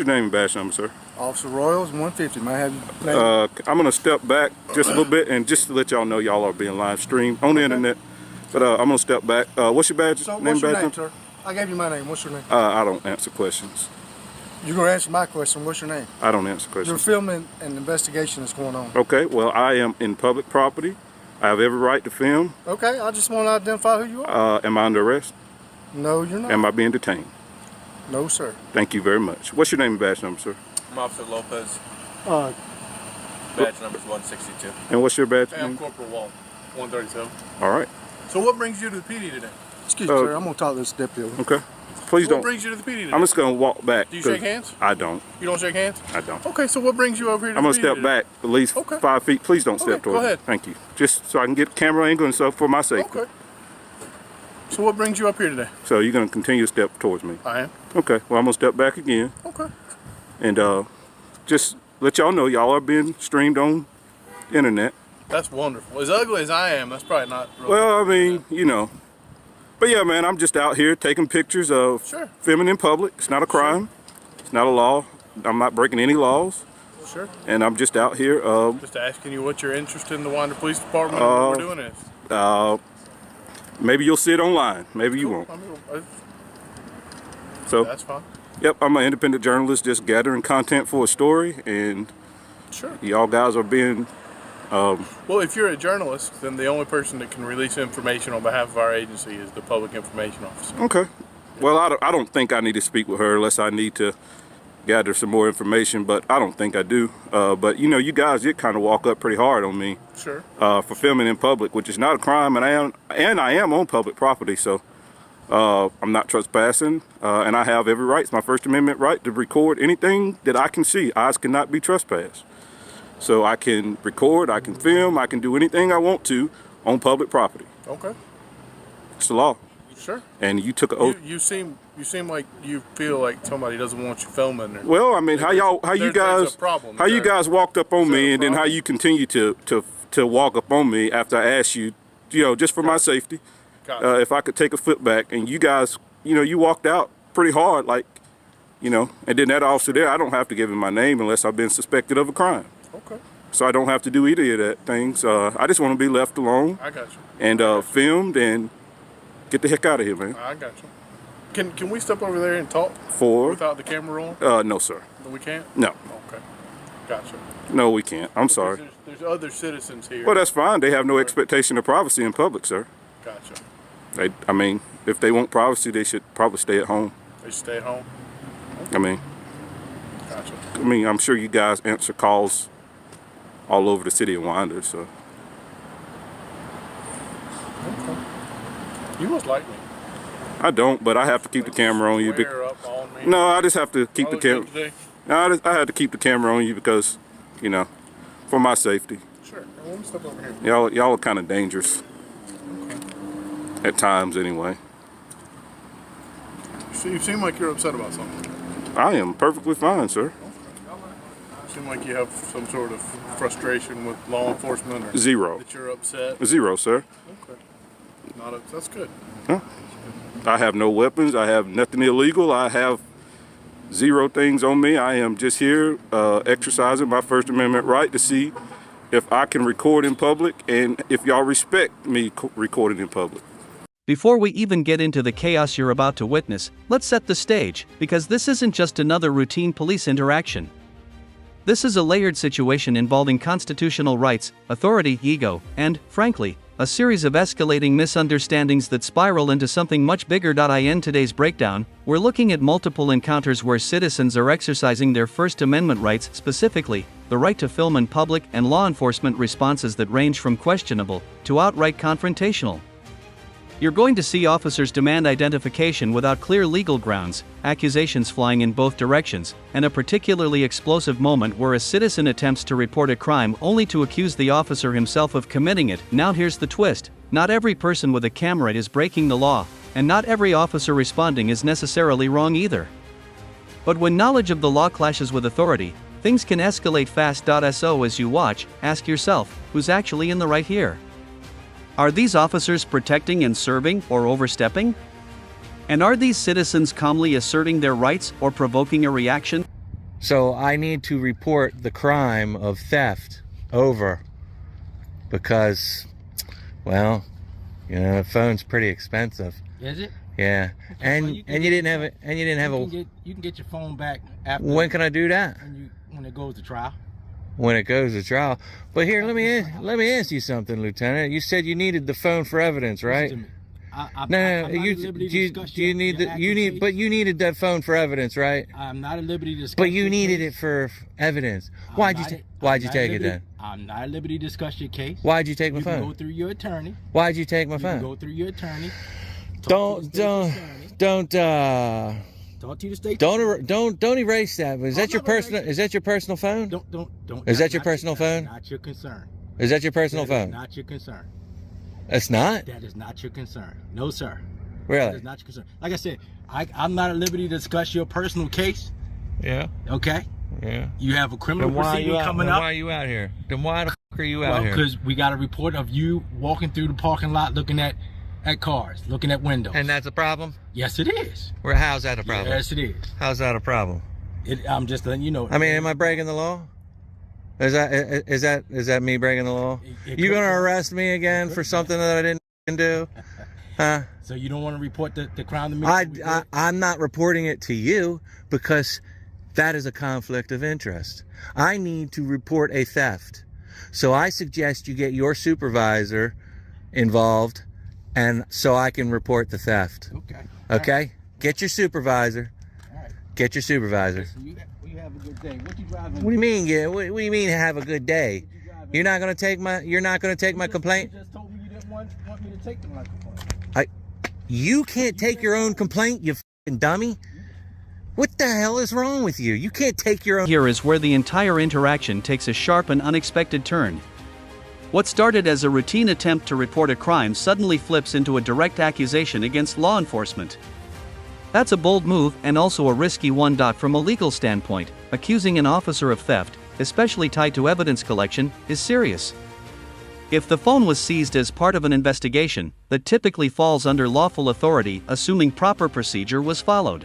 Your name and badge number, sir? Officer Royals, 150. May I have your name? I'm gonna step back just a little bit, and just to let y'all know, y'all are being live streamed on the internet. But I'm gonna step back. What's your badge? So, what's your name, sir? I gave you my name. What's your name? I don't answer questions. You're gonna answer my question. What's your name? I don't answer questions. You're filming an investigation that's going on. Okay. Well, I am in public property. I have every right to film. Okay. I just want to identify who you are. Am I under arrest? No, you're not. Am I being detained? No, sir. Thank you very much. What's your name and badge number, sir? I'm Officer Lopez. Badge number's 162. And what's your badge Hey, I'm name? Corporal Wall, 137. All right. So what brings you to the PD today? Excuse me, sir. I'm gonna talk to this deputy. Okay. Please What don't. brings you to the PD today? I'm just gonna walk back. Do you shake hands? I don't. You don't shake hands? I don't. Okay, so what brings you over here to I'm the gonna PD step today? back at least Okay. 5 feet. Please don't step Okay, towards go ahead. me. Thank you. Just so I can get camera angle and stuff for my safety. Okay. So what brings you up here today? So you're gonna continue to step towards me. I am. Okay. Well, I'm gonna step back again, Okay. and just let y'all know y'all are being streamed on the internet. That's wonderful. As ugly as I am, that's probably not really Well, I mean, you know. But yeah, man, I'm just out here taking pictures of Sure. filming in public. It's not a crime. It's not a law. I'm not breaking any laws. Sure. And I'm just out here. Just asking you what your interest in the Winder Police Department and what we're doing is. Maybe you'll see it online. Maybe you won't. I mean, So, that's fine. yep, I'm an independent journalist just gathering content for a story, and Sure. y'all guys are being, Well, if you're a journalist, then the only person that can release information on behalf of our agency is the Public Information Officer. okay. Well, I don't think I need to speak with her unless I need to gather some more information, but I don't think I do. But, you know, you guys did kind of walk up pretty hard on me Sure. for filming in public, which is not a crime, and I am on public property, so I'm not trespassing, and I have every right. It's my First Amendment right to record anything that I can see. Eyes cannot be trespassed. So I can record, I can film, I can do anything I want to on public property. Okay. It's the law. Sure. And you took an oath. You seem like you feel like somebody doesn't want you filming. Or, Well, I mean, how you there's guys a problem. you guys walked up on Is there me, a and then how problem? you continue to walk up on me after I asked you, you know, just for my safety, Gotcha. if I could take a foot back, and you guys, you know, you walked out pretty hard, like, you know, and then that officer there, I don't have to give him my name unless I've been suspected of a crime. Okay. So I don't have to do either of that things. I just want to be left alone I got you. and filmed and get the heck out of here, man. I got you. Can we step over there and talk For without the camera on? no, sir. We can't. No, Okay. Gotcha. no, we can't. I'm sorry. There's other citizens here. Well, that's fine. They have no expectation of privacy in public, sir. Gotcha. I mean, if they want privacy, they should probably stay at home. They stay at home. I mean, Gotcha. I'm sure you guys answer calls all over the city of Winder, so. Okay. You must like me. I don't, but I have to keep the camera on you. Swear up on me. No, I just have to keep All the is good camera. today? No, I had to keep the camera on you because, you know, for my safety. Sure. Well, let me step over here. Y'all are kind of dangerous Okay. at times, anyway. You seem like you're upset about something. I am perfectly fine, sir. You seem like you have some sort of frustration with law enforcement or Zero. that you're upset. Zero, sir. Okay. That's good. I have no weapons. I have nothing illegal. I have zero things on me. I am just here exercising my First Amendment right to see if I can record in public and if y'all respect me recording in public. Before we even get into the chaos you're about to witness, let's set the stage, because this isn't just another routine police interaction. This is a layered situation involving constitutional rights, authority, ego, and, frankly, a series of escalating misunderstandings that spiral into something much bigger. In today's breakdown, we're looking at multiple encounters where citizens are exercising their First Amendment rights, specifically, the right to film in public, and law enforcement responses that range from questionable to outright confrontational. You're going to see officers demand identification without clear legal grounds, accusations flying in both directions, and a particularly explosive moment where a citizen attempts to report a crime only to accuse the officer himself of committing it. Now here's the twist: not every person with a camera is breaking the law, and not every officer responding is necessarily wrong either. But when knowledge of the law clashes with authority, things can escalate fast. So as you watch, ask yourself, who's actually in the right here? Are these officers protecting and serving, or overstepping? And are these citizens calmly asserting their rights or provoking a reaction? So I need to report the crime of theft over because, well, you know, the phone's pretty expensive. Is it? Yeah, Okay, well, you didn't have it, and you didn't have You can get your phone back after. When can I do that? When it goes to trial. When it goes to trial. But here, let me ask you something, Lieutenant. You said you needed the phone for evidence, right? No, you needed that phone for evidence, right? I'm not at liberty to discuss. But you needed it for evidence. Why'd you take it then? I'm not at liberty to discuss your case. Why'd you take my phone? You can go through your attorney. Why'd you take my phone? You can go through your attorney. Don't Talk to the state. Don't erase that. Is that your personal? Is that your personal phone? Don't. Is that your personal phone? Not your concern. Is that your personal phone? Not your concern. It's not. That is not your concern. No, sir. Really? That is not your concern. Like I said, I'm not at liberty to discuss your personal case. Yeah. Okay. Yeah. You have a criminal proceeding coming up. Why are you out here? Then why the fuck are you out here? Because we got a report of you walking through the parking lot looking at cars, looking at windows. And that's a problem? Yes, it is. Well, how's that a problem? Yes, it is. How's that a problem? I'm just letting you know. I mean, am I breaking the law? Is that me breaking the law? You gonna arrest me again for something that I didn't do? Huh? So you don't want to report the crime to me? I'm not reporting it to you because that is a conflict of interest. I need to report a theft. So I suggest you get your supervisor involved and so I can report the theft. Okay. Okay? Right. Get your supervisor. All right. Get your supervisor. So you have a good day. What you driving? What do you mean? Yeah. What do you mean? Have a good day. You're not gonna take my. You're not gonna take my complaint. You just told me you didn't want me to take my complaint. You can't take your own complaint, you fucking dummy. What the hell is wrong with you? You can't take your own. Here is where the entire interaction takes a sharp and unexpected turn. What started as a routine attempt to report a crime suddenly flips into a direct accusation against law enforcement. That's a bold move and also a risky one. From a legal standpoint, accusing an officer of theft, especially tied to evidence collection, is serious. If the phone was seized as part of an investigation, that typically falls under lawful authority, assuming proper procedure was followed.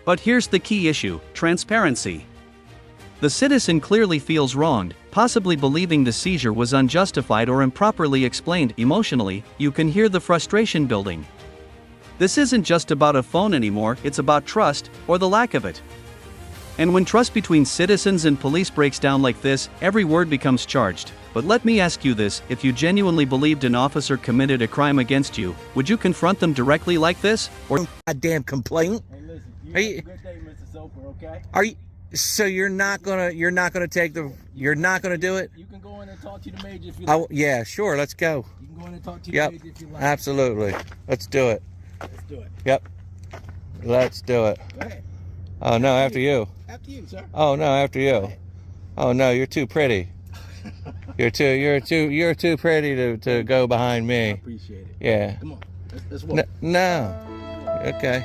But here's the key issue: transparency. The citizen clearly feels wronged, possibly believing the seizure was unjustified or improperly explained. Emotionally, you can hear the frustration building. This isn't just about a phone anymore, it's about trust, or the lack of it. And when trust between citizens and police breaks down like this, every word becomes charged. But let me ask you this: if you genuinely believed an officer committed a crime against you, would you confront them directly like this? Or goddamn complaint? Hey, listen, you Are have you- a good day, Mr. Soper, okay? Are you? So you're not gonna do it? You can go in and talk to the major if you like. Yeah, sure. Let's go. You can go in and talk to Yep. the major if you like. Absolutely. Let's do it. Let's do it. Yep. Let's do it. Go ahead. Oh no, after you. After you, sir. Oh no, after you. Oh no, you're too pretty. You're too pretty to go behind I me. appreciate it. Yeah. Come on. Let's walk. No. Okay.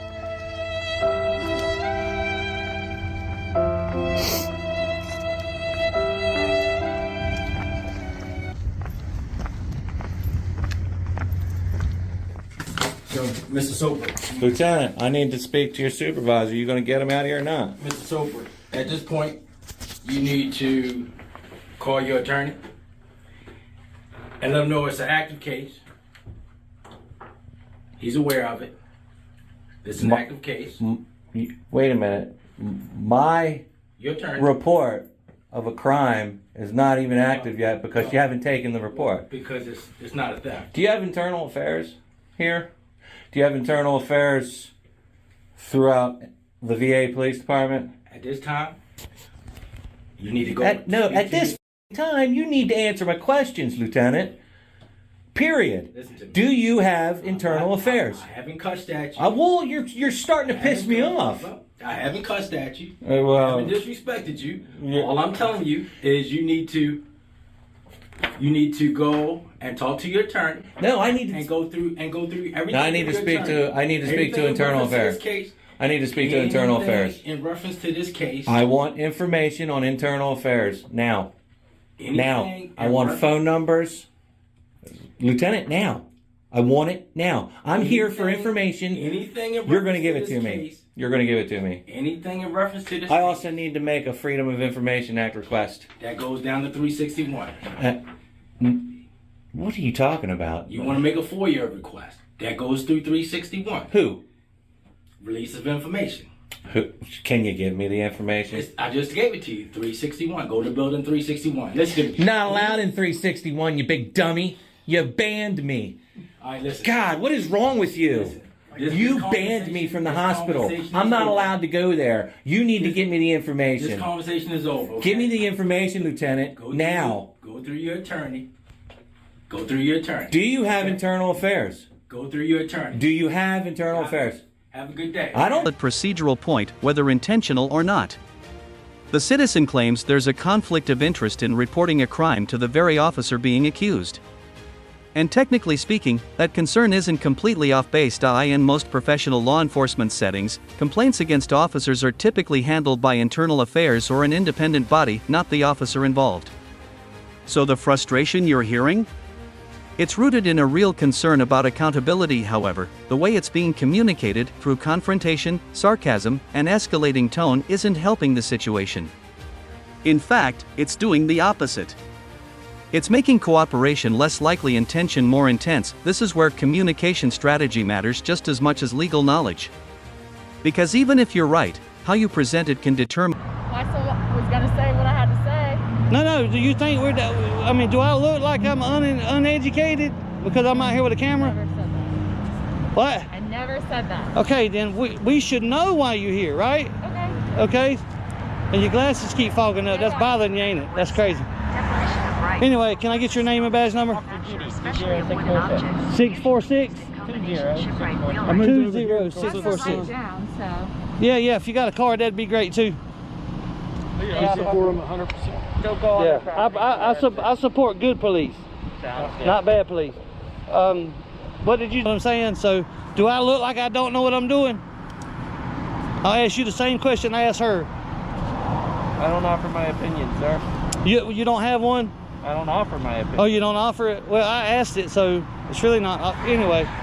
So, Mr. Soper. Lieutenant, I need to speak to your supervisor. You gonna get him out of here or not? Mr. Soper, at this point, you need to call your attorney and let him know it's an active case. He's aware of it. It's an active case. Wait a minute. My Your attorney. report of a crime is not even active yet because you haven't taken the report. Because it's not a theft. Do you have internal affairs here? Do you have internal affairs throughout the VA Police Department? At this time, you need to go. At this time, you need to answer my questions, Lieutenant. Period. Listen to me. Do you have internal affairs? I haven't cussed at you. Well, you're starting to piss me off. I haven't cussed at you. Well, I haven't disrespected you. Yeah. All I'm telling you is you need to go and talk to your attorney. No, I need to and go through everything. No, I need to speak to internal affairs. I need to speak to internal affairs. In reference to this case, I want information on internal affairs now. I want phone numbers. Lieutenant, now. I want it now. I'm here for information. Anything You're going to give it to me. You're going to give it to me. Anything in reference to this. I also need to make a Freedom of Information Act request. That goes down to 361. What are you talking about? You want to make a FOIA request. That goes through 361. Who? Release of information. Who? Can you give me the information? I just gave it to you. 361. Go to building 361. Listen to me. Not allowed in 361, you big dummy. You banned me. All right, listen. God, what is wrong with you? Listen. You banned me from the hospital. I'm not allowed to go there. You need to give me the information. This conversation is over. Okay? Give me the information, Lieutenant, now. Go through your attorney. Go through your attorney. Do you have internal affairs? Go through your attorney. Do you have internal affairs? Have a good day. I don't. Valid procedural point, whether intentional or not. The citizen claims there's a conflict of interest in reporting a crime to the very officer being accused. And technically speaking, that concern isn't completely off base. In most professional law enforcement settings, complaints against officers are typically handled by internal affairs or an independent body, not the officer involved. So the frustration you're hearing? It's rooted in a real concern about accountability. However, the way it's being communicated, through confrontation, sarcasm, and escalating tone, isn't helping the situation. In fact, it's doing the opposite. It's making cooperation less likely and tension more intense. This is where communication strategy matters just as much as legal knowledge. Because even if you're right, how you present it can determine. I was going to say what I had to say. No, do you think do I look like I'm uneducated because I'm out here with a camera? I never said that. What? I never said that. Okay, then we should know why you're here, right? Okay. Okay? And your glasses keep fogging up. That's bothering you, ain't it? That's crazy. Anyway, can I get your name and badge number? 646? 20646. Yeah, if you got a card, that'd be great too. I support them 100%. Yeah, I support good police, not bad police. What did you know what I'm saying? So, do I look like I don't know what I'm doing? I'll ask you the same question I asked her. I don't offer my opinion, sir. You don't have one? I don't offer my opinion. Oh, you don't offer it? Well, I asked it, so it's really not. Anyway. Just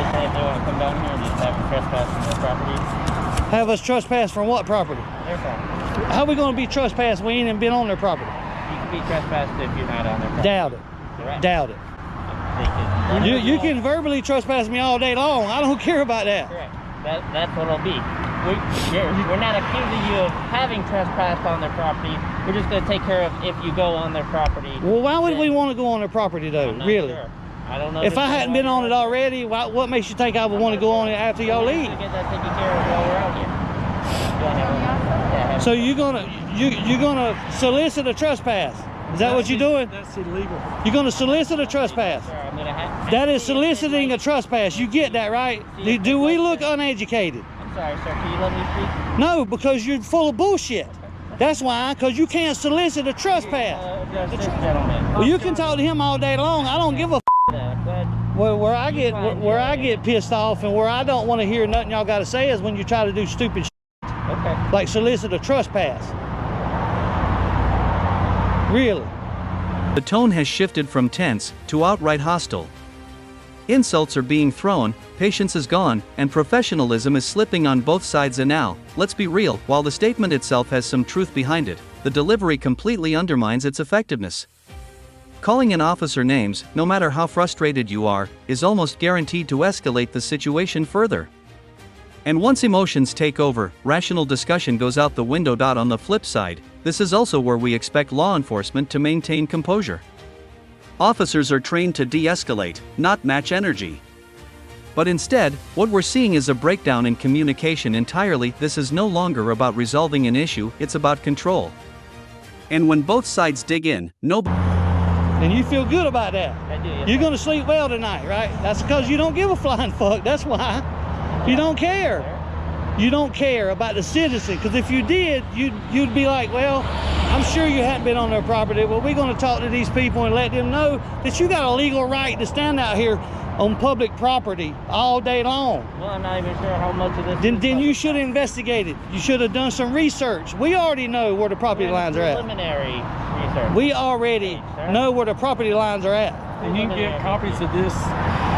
say if they want to come down here and just have them trespass on their property. Have us trespass from what property? Their property. How are we going to be trespassed? We ain't even been on their property. You can be trespassed if you're not on their property. Doubt it. Correct. Doubt it. You can verbally trespass me all day long. I don't care about that. Correct. That's what it'll be. We're not accusing you of having trespassed on their property. We're just going to take care of if you go on their property. Well, why would we want to go on their property, though? I'm not Really? Sure. I don't know. If I hadn't been on it already, what makes you think I would want to go on it after y'all leave? We're get that taken care of while we're out here. So you're gonna solicit a trespass? Is that what you're doing? That's illegal. You're gonna solicit a trespass? Sir, I'm gonna have That is soliciting a trespass. You get that, right? Do we look uneducated? I'm sorry, sir. Can you let me speak? No, because you're full of bullshit. That's why, because you can't solicit a trespass. This gentleman. Well, you can talk to him all day long. I don't give a Well, where I get pissed off and where I don't want to hear nothing y'all got to say is when you try to do stupid shit. Okay. Like solicit a trespass. Really. The tone has shifted from tense to outright hostile. Insults are being thrown, patience is gone, and professionalism is slipping on both sides. And now, let's be real, while the statement itself has some truth behind it, the delivery completely undermines its effectiveness. Calling an officer names, no matter how frustrated you are, is almost guaranteed to escalate the situation further. And once emotions take over, rational discussion goes out the window. On the flip side, this is also where we expect law enforcement to maintain composure. Officers are trained to de-escalate, not match energy. But instead, what we're seeing is a breakdown in communication entirely. This is no longer about resolving an issue, it's about control. And when both sides dig in, nobody. And you feel good about that. I do, yes, You're sir. going to sleep well tonight, right? That's because you don't give a flying fuck. That's why. You don't care. You don't care about the citizen. Because if you did, you'd be like, well, I'm sure you hadn't been on their property. Well, we're going to talk to these people and let them know that you got a legal right to stand out here on public property all day long. Well, I'm not even sure how much of this. Then you should have investigated. You should have done some research. We already know where the property lines are at. Preliminary research. We already know where the property lines are at. And you can get copies of this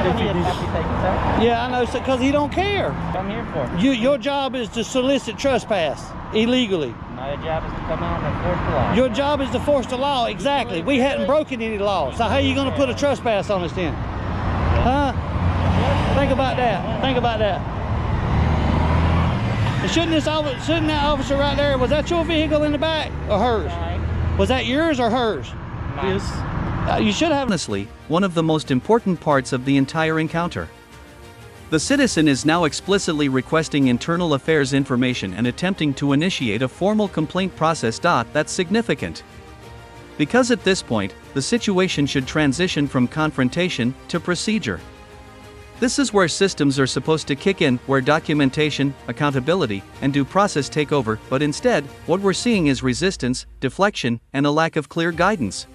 I don't need a copy taken, sir. Yeah, I know, because he don't care. I'm here for. Your job is to solicit trespass illegally. My job is to come out and enforce the law. Your job is to force the law, exactly. We hadn't broken any law, so how are you going to put a trespass on us then? Huh? Think about that. Think about that. And shouldn't that officer right there, was that your vehicle in the back or hers? Was that yours or hers? His. You should have. Honestly, one of the most important parts of the entire encounter. The citizen is now explicitly requesting internal affairs information and attempting to initiate a formal complaint process. That's significant. Because at this point, the situation should transition from confrontation to procedure. This is where systems are supposed to kick in, where documentation, accountability, and due process take over, but instead, what we're seeing is resistance, deflection, and a lack of clear guidance.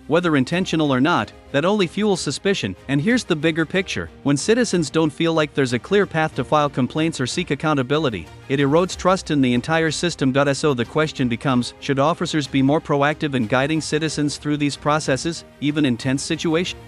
Whether intentional or not, that only fuels suspicion. And here's the bigger picture: when citizens don't feel like there's a clear path to file complaints or seek accountability, it erodes trust in the entire system. So the question becomes, should officers be more proactive in guiding citizens through these processes, even in tense situations?